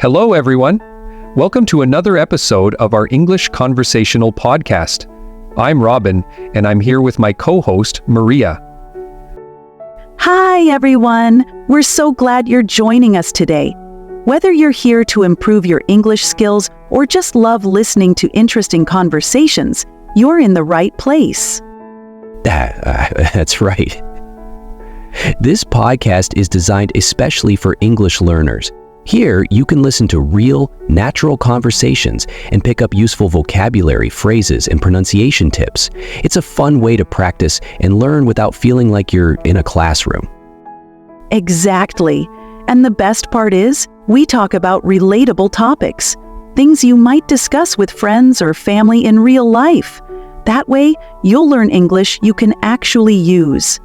Hello, everyone. Welcome to another episode of our English Conversational Podcast. I'm Robin, and I'm here with my co-host, Mariya. Hi, everyone. We're so glad you're joining us today. Whether you're here to improve your English skills or just love listening to interesting conversations, you're in the right place. That's right. This podcast is designed especially for English learners. Here, you can listen to real, natural conversations and pick up useful vocabulary, phrases, and pronunciation tips. It's a fun way to practice and learn without feeling like you're in a classroom. Exactly. And the best part is, we talk about relatable topics, things you might discuss with friends or family in real life. That way, you'll learn English you can actually use.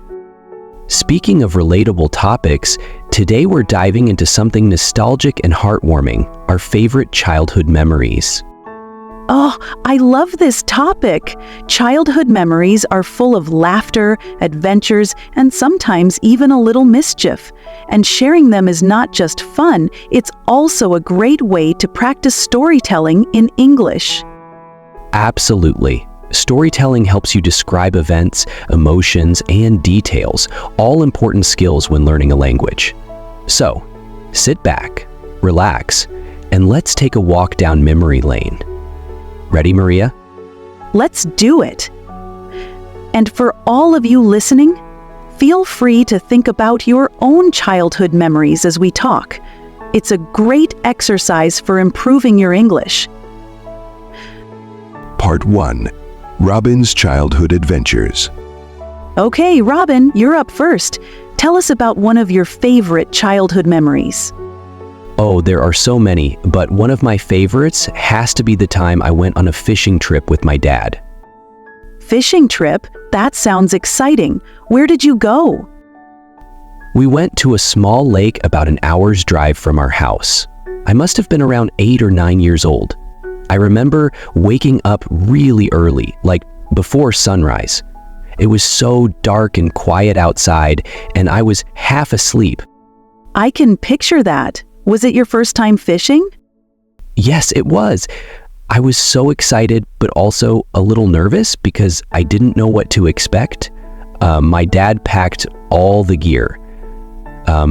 Speaking of relatable topics, today we're diving into something nostalgic and heartwarming, our favorite childhood memories. Oh, I love this topic. Childhood memories are full of laughter, adventures, and sometimes even a little mischief. And sharing them is not just fun, it's also a great way to practice storytelling in English. Absolutely. Storytelling helps you describe events, emotions, and details, all important skills when learning a language. So, sit back, relax, and let's take a walk down memory lane. Ready, Mariya? Let's do it. And for all of you listening, feel free to think about your own childhood memories as we talk. It's a great exercise for improving your English. Part 1. Robin's Childhood Adventures. Okay, Robin, you're up first. Tell us about one of your favorite childhood memories. Oh, there are so many, but one of my favorites has to be the time I went on a fishing trip with my dad. Fishing trip? That sounds exciting. Where did you go? We went to a small lake about an hour's drive from our house. I must have been around 8 or 9 years old. I remember waking up really early, like before sunrise. It was so dark and quiet outside, and I was half asleep. I can picture that. Was it your first time fishing? Yes, it was. I was so excited, but also a little nervous because I didn't know what to expect. My dad packed all the gear.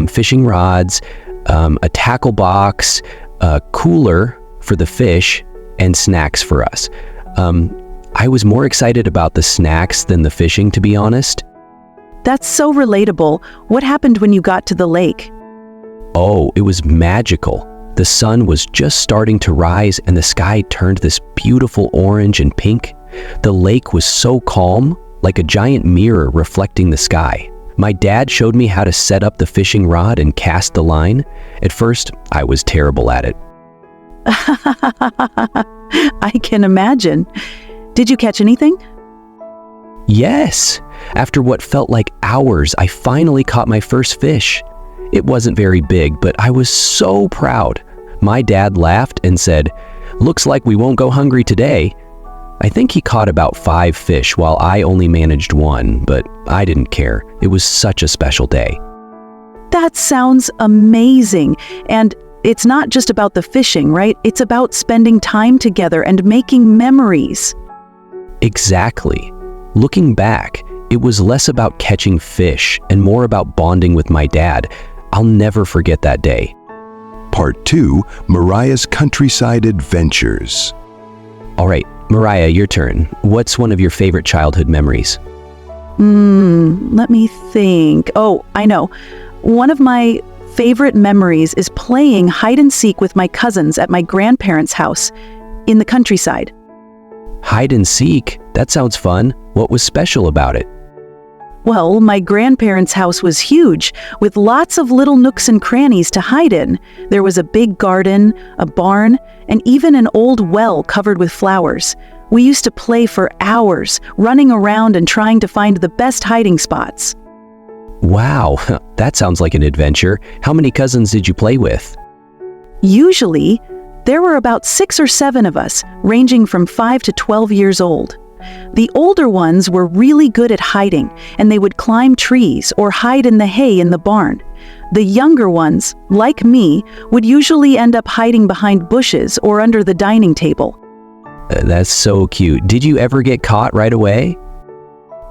Fishing rods, a tackle box, a cooler for the fish, and snacks for us. I was more excited about the snacks than the fishing, to be honest. That's so relatable. What happened when you got to the lake? Oh, it was magical. The sun was just starting to rise and the sky turned this beautiful orange and pink. The lake was so calm, like a giant mirror reflecting the sky. My dad showed me how to set up the fishing rod and cast the line. At first, I was terrible at it. I can imagine. Did you catch anything? Yes. After what felt like hours, I finally caught my first fish. It wasn't very big, but I was so proud. My dad laughed and said, "Looks like we won't go hungry today." I think he caught about 5 fish while I only managed 1, but I didn't care. It was such a special day. That sounds amazing. And it's not just about the fishing, right? It's about spending time together and making memories. Exactly. Looking back, it was less about catching fish and more about bonding with my dad. I'll never forget that day. Part 2. Mariya's Countryside Adventures. All right, Mariya, your turn. What's one of your favorite childhood memories? Let me think. Oh, I know. One of my favorite memories is playing hide and seek with my cousins at my grandparents' house in the countryside. Hide and seek? That sounds fun. What was special about it? Well, my grandparents' house was huge, with lots of little nooks and crannies to hide in. There was a big garden, a barn, and even an old well covered with flowers. We used to play for hours, running around and trying to find the best hiding spots. Wow, that sounds like an adventure. How many cousins did you play with? Usually, there were about 6 or 7 of us, ranging from 5 to 12 years old. The older ones were really good at hiding, and they would climb trees or hide in the hay in the barn. The younger ones, like me, would usually end up hiding behind bushes or under the dining table. That's so cute. Did you ever get caught right away?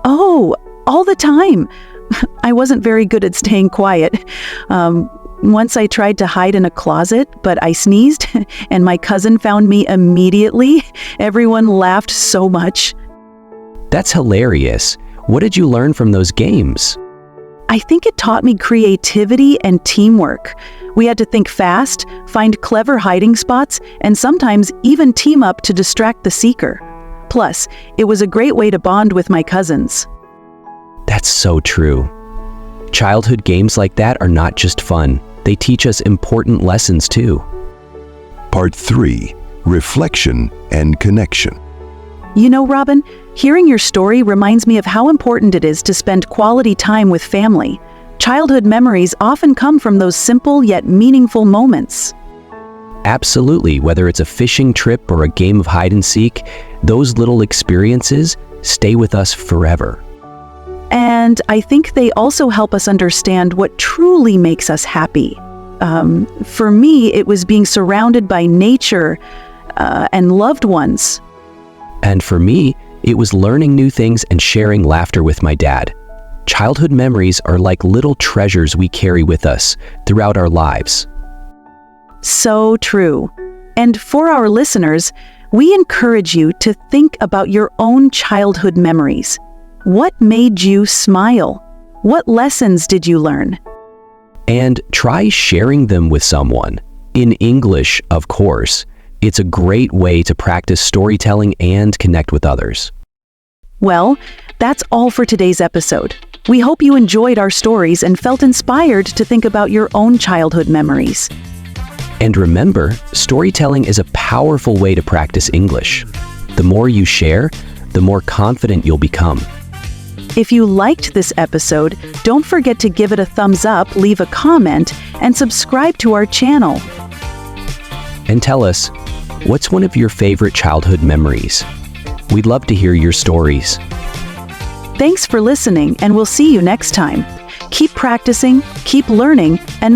Oh, all the time. I wasn't very good at staying quiet. Once I tried to hide in a closet, but I sneezed, and my cousin found me immediately. Everyone laughed so much. That's hilarious. What did you learn from those games? I think it taught me creativity and teamwork. We had to think fast, find clever hiding spots, and sometimes even team up to distract the seeker. Plus, it was a great way to bond with my cousins. That's so true. Childhood games like that are not just fun. They teach us important lessons too. Part 3. Reflection and Connection. You know, Robin, hearing your story reminds me of how important it is to spend quality time with family. Childhood memories often come from those simple yet meaningful moments. Absolutely, whether it's a fishing trip or a game of hide and seek, those little experiences stay with us forever. And I think they also help us understand what truly makes us happy. For me, it was being surrounded by nature and loved ones. And for me, it was learning new things and sharing laughter with my dad. Childhood memories are like little treasures we carry with us throughout our lives. So true. And for our listeners, we encourage you to think about your own childhood memories. What made you smile? What lessons did you learn? And try sharing them with someone. In English, of course. It's a great way to practice storytelling and connect with others. Well, that's all for today's episode. We hope you enjoyed our stories and felt inspired to think about your own childhood memories. And remember, storytelling is a powerful way to practice English. The more you share, the more confident you'll become. If you liked this episode, don't forget to give it a thumbs up, leave a comment, and subscribe to our channel. And tell us, what's one of your favorite childhood memories? We'd love to hear your stories. Thanks for listening, and we'll see you next time. Keep practicing, keep learning, and